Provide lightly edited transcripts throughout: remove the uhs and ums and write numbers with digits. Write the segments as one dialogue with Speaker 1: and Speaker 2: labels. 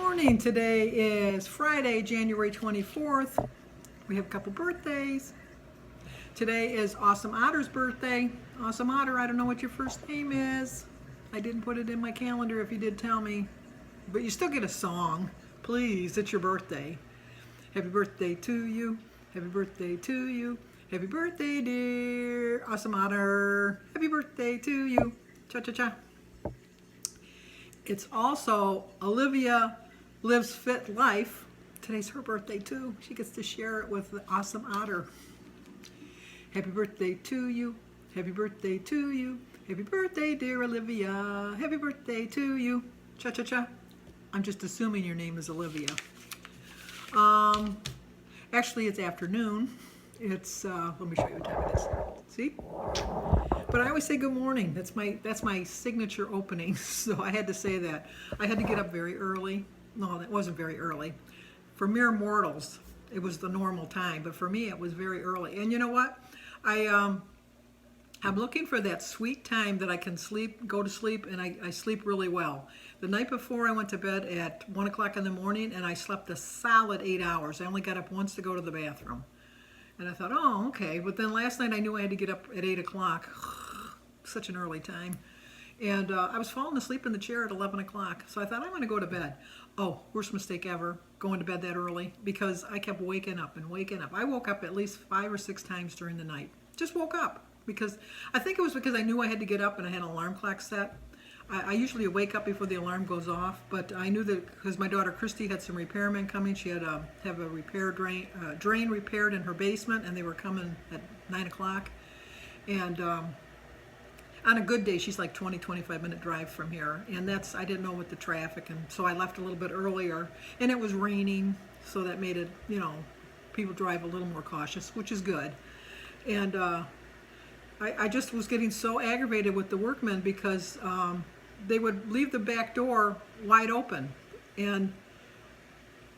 Speaker 1: morning. Today is Friday, January 24th. We have a couple birthdays. Today is Awesome Otter's birthday. Awesome Otter, I don't know what your first name is. I didn't put it in my calendar if you did tell me. But you still get a song. Please, it's your birthday. Happy birthday to you. Happy birthday to you. Happy birthday, dear Awesome Otter. Happy birthday to you. Cha-cha-cha. It's also Olivia Lives Fit Life. Today's her birthday too. She gets to share it with the Awesome Otter. Happy birthday to you. Happy birthday to you. Happy birthday, dear Olivia. Happy birthday to you. Cha-cha-cha. I'm just assuming your name is Olivia. Actually, it's afternoon. It's, let me show you what time it is. See? But I always say good morning. That's my signature opening, so I had to say that. I had to get up very early. No, that wasn't very early. For mere mortals, it was the normal time, but for me, it was very early. And you know what? I'm looking for that sweet time that I can go to sleep, and I sleep really well. The night before, I went to bed at 1 o'clock in the morning, and I slept a solid 8 hours. I only got up once to go to the bathroom. And I thought, oh, okay. But then last night I knew I had to get up at 8 o'clock. Such an early time. And I was falling asleep in the chair at 11 o'clock. So I thought, I'm going to go to bed. Oh, worst mistake ever, going to bed that early, because I kept waking up and waking up. I woke up at least 5 or 6 times during the night. Just woke up. Because I think it was because I knew I had to get up and I had an alarm clock set. I usually wake up before the alarm goes off, but I knew that because my daughter Christy had some repairmen coming. She had to have a drain repaired in her basement, and they were coming at 9 o'clock. And on a good day, she's like 25 minute drive from here. And I didn't know with the traffic, and so I left a little bit earlier. And it was raining, so that made it, people drive a little more cautious, which is good. And I just was getting so aggravated with the workmen because they would leave the back door wide open. And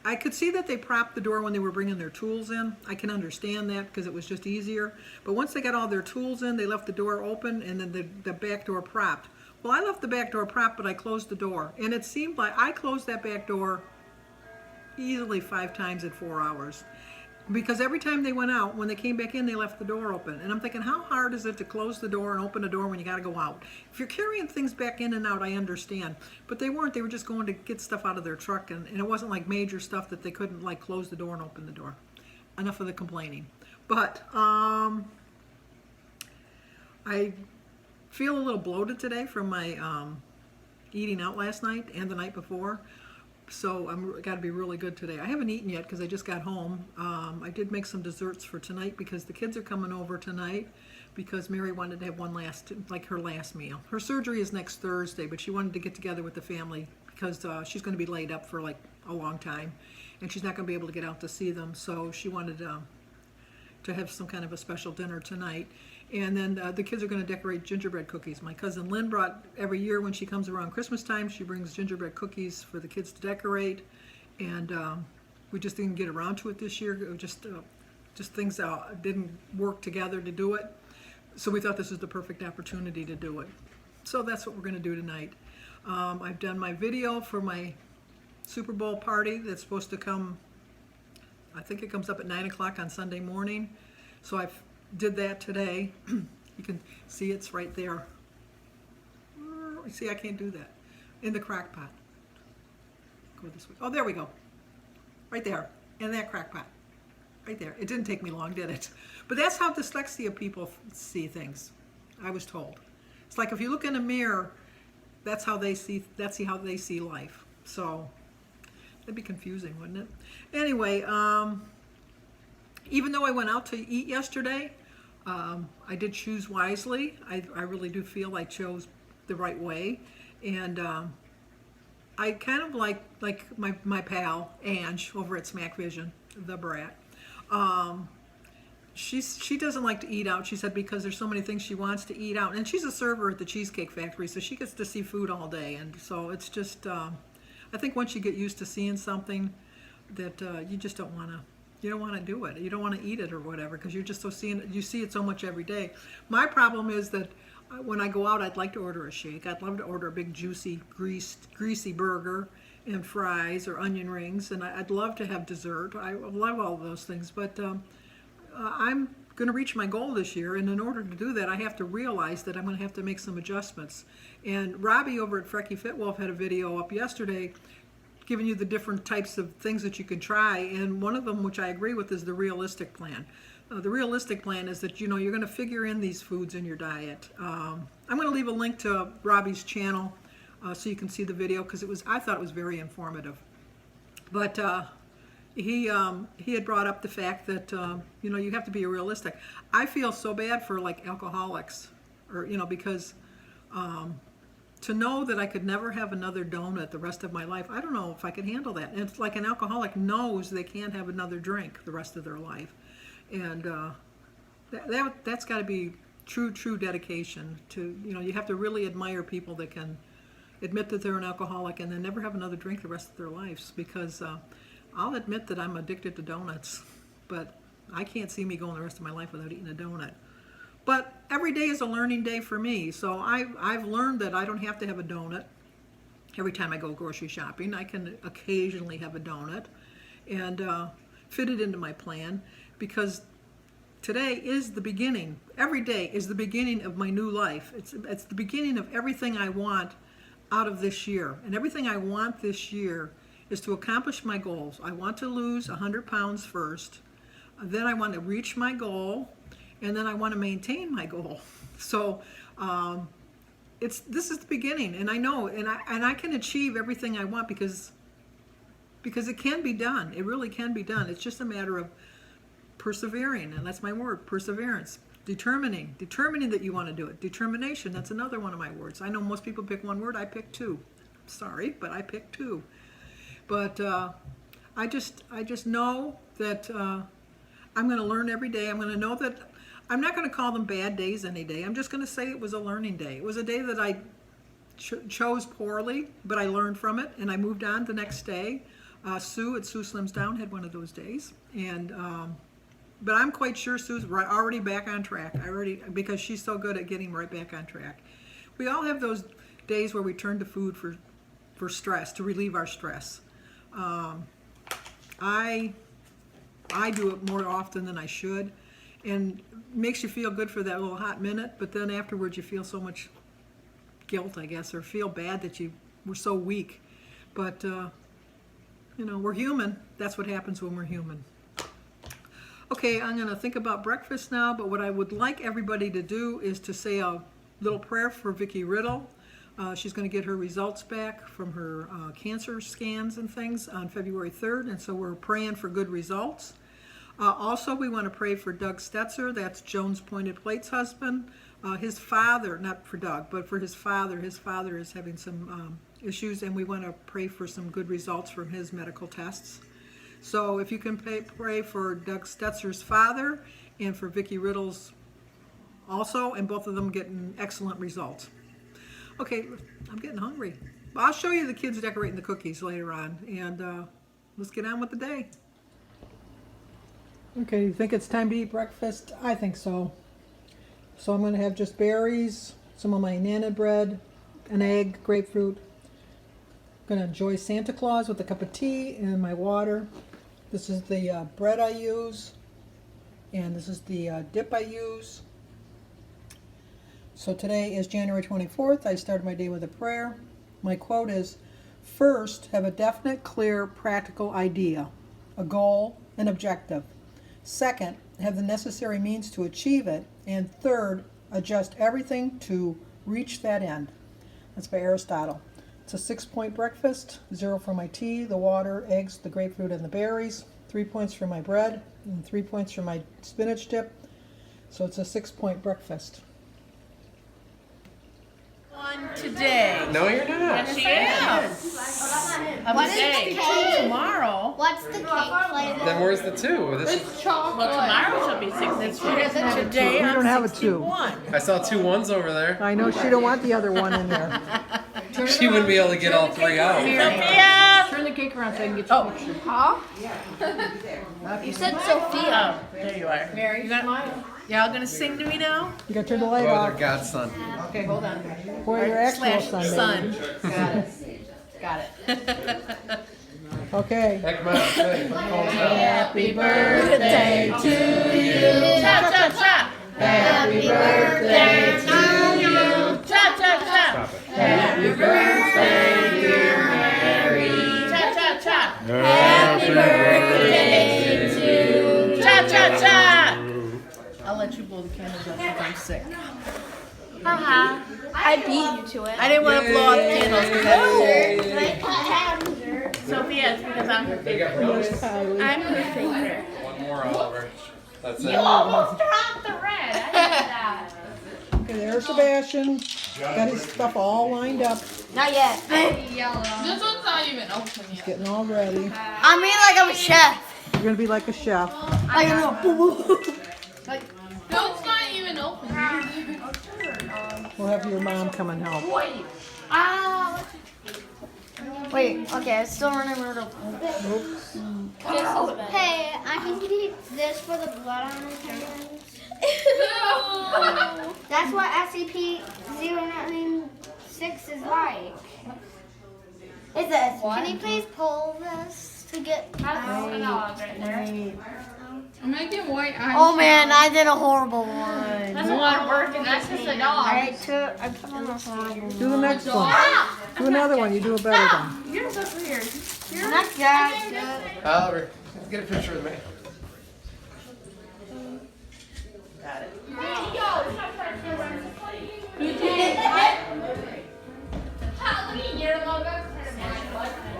Speaker 1: I could see that they propped the door when they were bringing their tools in. I can understand that because it was just easier. But once they got all their tools in, they left the door open and then the back door propped. Well, I left the back door propped, but I closed the door. And it seemed like I closed that back door easily 5 times in 4 hours. Because every time they went out, when they came back in, they left the door open. And I'm thinking, how hard is it to close the door and open the door when you got to go out? If you're carrying things back in and out, I understand. But they weren't. They were just going to get stuff out of their truck. And it wasn't like major stuff that they couldn't like close the door and open the door. Enough of the complaining. But I feel a little bloated today from my eating out last night and the night before. So I'm got to be really good today. I haven't eaten yet because I just got home. I did make some desserts for tonight because the kids are coming over tonight because Mary wanted to have her last meal. Her surgery is next Thursday, but she wanted to get together with the family because she's going to be laid up for like a long time and she's not going to be able to get out to see them. So she wanted to have some kind of a special dinner tonight. And then the kids are going to decorate gingerbread cookies. My cousin Lynn brought, every year when she comes around Christmas time, she brings gingerbread cookies for the kids to decorate. And we just didn't get around to it this year. It was just things didn't work together to do it. So we thought this was the perfect opportunity to do it. So that's what we're going to do tonight. I've done my video for my Super Bowl party that's supposed to come, I think it comes up at 9 o'clock on Sunday morning. So I did that today. You can see it's right there. See, I can't do that. In the crock pot. Go this way. Oh, there we go. Right there. In that crock pot. Right there. It didn't take me long, did it? But that's how dyslexia people see things, I was told. It's like if you look in a mirror, that's how they see life. So that'd be confusing, wouldn't it? Anyway, even though I went out to eat yesterday, I did choose wisely. I really do feel I chose the right way. And I kind of like my pal, Ange, over at Smack Vision, the brat. She doesn't like to eat out, she said, because there's so many things she wants to eat out. And she's a server at the Cheesecake Factory, so she gets to see food all day. And so it's just, I think once you get used to seeing something that you just don't want to, you don't want to do it. You don't want to eat it or whatever because you're just you see it so much every day. My problem is that when I go out, I'd like to order a shake. I'd love to order a big, juicy, greasy burger and fries or onion rings, and I'd love to have dessert. I love all of those things, but I'm going to reach my goal this year, and in order to do that, I have to realize that I'm going to have to make some adjustments. And Robbie over at Frekifitwolf had a video up yesterday giving you the different types of things that you can try, and one of them, which I agree with, is the realistic plan. The realistic plan is that, you know, you're going to figure in these foods in your diet. I'm going to leave a link to Robbie's channel so you can see the video, because I thought it was very informative. But he had brought up the fact that you know, you have to be realistic. I feel so bad for like alcoholics, or you know, because to know that I could never have another donut the rest of my life, I don't know if I could handle that. And it's like an alcoholic knows they can't have another drink the rest of their life, and that's got to be true dedication to, you know, you have to really admire people that can admit that they're an alcoholic and then never have another drink the rest of their lives, because I'll admit that I'm addicted to donuts, but I can't see me going the rest of my life without eating a donut. But every day is a learning day for me, so I've learned that I don't have to have a donut every time I go grocery shopping. I can occasionally have a donut and fit it into my plan, because today is the beginning. Every day is the beginning of my new life. It's the beginning of everything I want out of this year. And everything I want this year is to accomplish my goals. I want to lose 100 pounds first. Then I want to reach my goal. And then I want to maintain my goal. So this is the beginning. And I know, and I can achieve everything I want because it can be done. It really can be done. It's just a matter of persevering, and that's my word, perseverance. Determining that you want to do it. Determination, that's another one of my words. I know most people pick one word, I pick two. Sorry, but I pick two. But I just know that I'm going to learn every day. I'm going to know that I'm not going to call them bad days any day. I'm just going to say it was a learning day. It was a day that I chose poorly, but I learned from it, and I moved on the next day. Sue at Sue Slims Down had one of those days, and but I'm quite sure Sue's already back on track. Because she's so good at getting right back on track. We all have those days where we turn to food for stress, to relieve our stress. I do it more often than I should, and it makes you feel good for that little hot minute, but then afterwards you feel so much guilt, I guess, or feel bad that you were so weak. But you know, we're human. That's what happens when we're human. Okay, I'm going to think about breakfast now, but what I would like everybody to do is to say a little prayer for Vicki Riddle. She's going to get her results back from her cancer scans and things on February 3rd, and so we're praying for good results. Also, we want to pray for Doug Stetzer. That's Joan's Pointed Plates husband. His father, not for Doug, but for his father. His father is having some issues, and we want to pray for some good results from his medical tests. So if you can pray for Doug Stetzer's father and for Vicki Riddle's also, and both of them getting excellent results. Okay, I'm getting hungry. I'll show you the kids decorating the cookies later on, and let's get on with the day. Okay, you think it's time to eat breakfast? I think so. So I'm going to have just berries, some of my nana bread, an egg, grapefruit. I'm going to enjoy Santa Claus with a cup of tea and my water. This is the bread I use, and this is the dip I use. So today is January 24th. I started my day with a prayer. My quote is, first, have a definite, clear, practical idea, a goal, an objective. Second, have the necessary means to achieve it. And third, adjust everything to reach that end. That's by Aristotle. It's a 6-point breakfast, 0 for my tea, the water, eggs, the grapefruit, and the berries, 3 points for my bread, and 3 points for my spinach dip. So it's a 6-point breakfast.
Speaker 2: On today.
Speaker 3: No, you're not.
Speaker 2: Yes, she is.
Speaker 4: What is the cake?
Speaker 2: Tomorrow.
Speaker 4: What's the cake flavor?
Speaker 3: Then where's the 2? This is,
Speaker 4: chocolate.
Speaker 2: Well, tomorrow she'll be 63. Today
Speaker 1: We
Speaker 2: I'm
Speaker 1: don't have a 2.
Speaker 2: 61.
Speaker 3: I saw 2 1s over there.
Speaker 1: I know she don't want the other one in there.
Speaker 3: She wouldn't be able to get all 3 out.
Speaker 2: Sophia!
Speaker 5: Turn the cake around so I can get your picture.
Speaker 4: Huh? You said Sophia.
Speaker 2: Oh, there you are.
Speaker 5: Mary, smile.
Speaker 2: Y'all gonna sing to me now?
Speaker 1: You gotta turn the light
Speaker 3: Oh,
Speaker 1: off.
Speaker 3: their godson.
Speaker 5: Okay, hold on.
Speaker 1: For your actual
Speaker 2: Slash
Speaker 1: son, baby.
Speaker 2: son.
Speaker 5: Got it.
Speaker 2: Got it.
Speaker 1: Okay.
Speaker 3: Heck, man, hey, calm down.
Speaker 2: Happy birthday to you. Cha cha cha. Happy birthday to you. Cha cha cha. Happy birthday, dear Mary. Cha cha cha. Happy birthday to you. Cha cha cha. I'll let you blow the candles out if I'm sick. Haha.
Speaker 4: I beat you to it.
Speaker 2: I didn't want to blow out the candles because
Speaker 4: Like, I have dessert.
Speaker 2: Sophia, it's because I'm her favorite.
Speaker 1: Yes, Kylie.
Speaker 4: I'm her favorite.
Speaker 3: One more, Oliver. That's it.
Speaker 4: Almost dropped the red. I did that.
Speaker 1: Okay, there's Sebastian. Got his stuff all lined up.
Speaker 4: Not yet.
Speaker 5: This one's not even open yet.
Speaker 1: Getting all ready.
Speaker 4: I mean, like I'm a chef.
Speaker 1: You're gonna be like a chef.
Speaker 4: Like a little
Speaker 5: No, it's not even open.
Speaker 1: We'll have your mom come and help.
Speaker 4: Ah. Wait, okay, I still remember the.
Speaker 1: Oops.
Speaker 4: Hey, I can keep this for the blood on his hands. That's what SCP-096 is like. Is this? Can you please pull this to get?
Speaker 5: I'm making white eyes.
Speaker 4: Oh man, I did a horrible one.
Speaker 5: That's a lot of work, and that's just a dog.
Speaker 4: I put on a horrible.
Speaker 1: Do the next one. Do another one. You do a better one.
Speaker 5: You're so weird.
Speaker 4: Not that good.
Speaker 3: Oliver, get a picture with me.
Speaker 2: Got it.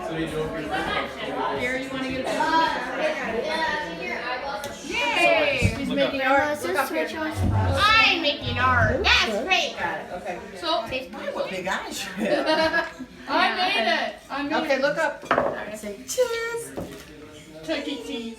Speaker 3: So you doing
Speaker 5: Here, you want to get a
Speaker 2: Yay! She's making art.
Speaker 4: This is switch on.
Speaker 2: I'm making art.
Speaker 4: That's great.
Speaker 2: Got it. Okay.
Speaker 5: So,
Speaker 2: Big eyes.
Speaker 5: I made it. I made
Speaker 2: Okay,
Speaker 5: it.
Speaker 2: look up. Alright, say cheers.
Speaker 5: Chuck E. Cheese.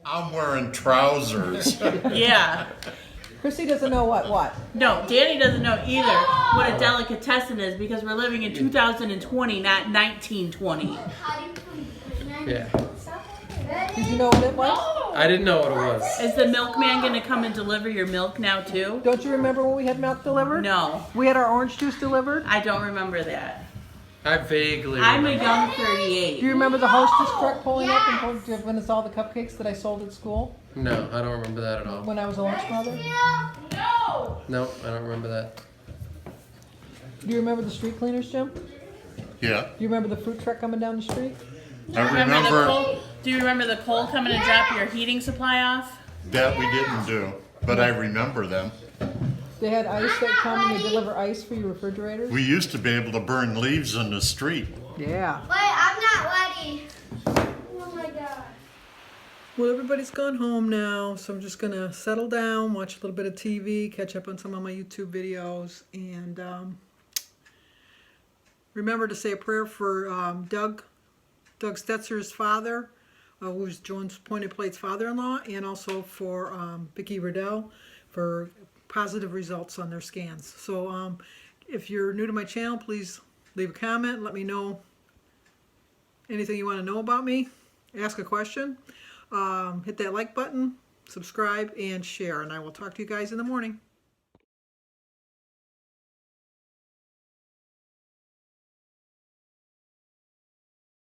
Speaker 6: I'm wearing trousers.
Speaker 2: Yeah.
Speaker 1: Chrissy doesn't know what.
Speaker 2: No, Danny doesn't know either what a delicatessen is because we're living in 2020, not 1920.
Speaker 3: Yeah.
Speaker 1: Did you know what it was?
Speaker 3: I didn't know what it was.
Speaker 2: Is the milkman going to come and deliver your milk now too?
Speaker 1: Don't you remember when we had milk delivered?
Speaker 2: No,
Speaker 1: We had our orange juice delivered.
Speaker 2: I don't remember that.
Speaker 3: I vaguely
Speaker 2: I'm a
Speaker 3: remember.
Speaker 2: young
Speaker 1: Do you
Speaker 2: 38.
Speaker 1: remember the hostess truck pulling up and giving us all the cupcakes that I sold at school
Speaker 3: No, I don't remember that at all.
Speaker 1: when I was a lunch mother?
Speaker 3: No, I don't remember that.
Speaker 1: Do you remember the street cleaners, Jim?
Speaker 6: Yeah,
Speaker 1: Do you remember the fruit truck coming down the street?
Speaker 6: I
Speaker 2: The
Speaker 6: remember
Speaker 2: coal, do you remember the coal coming to drop your heating supply off?
Speaker 6: that we didn't do, but I remember them.
Speaker 1: They had ice that come and they deliver ice for your refrigerators.
Speaker 6: We used to be able to burn leaves in the street.
Speaker 1: Yeah.
Speaker 4: Wait, I'm not ready. Oh my god.
Speaker 1: Well, everybody's gone home now, so I'm just gonna settle down, watch a little bit of TV, catch up on some of my YouTube videos, and remember to say a prayer for Doug Stetzer's father, who's Joan's Pointed Plate's father-in-law, and also for Vicki Riddell for positive results on their scans. So if you're new to my channel, please leave a comment, let me know anything you want to know about me, ask a question, hit that like button, subscribe, and share, and I will talk to you guys in the morning.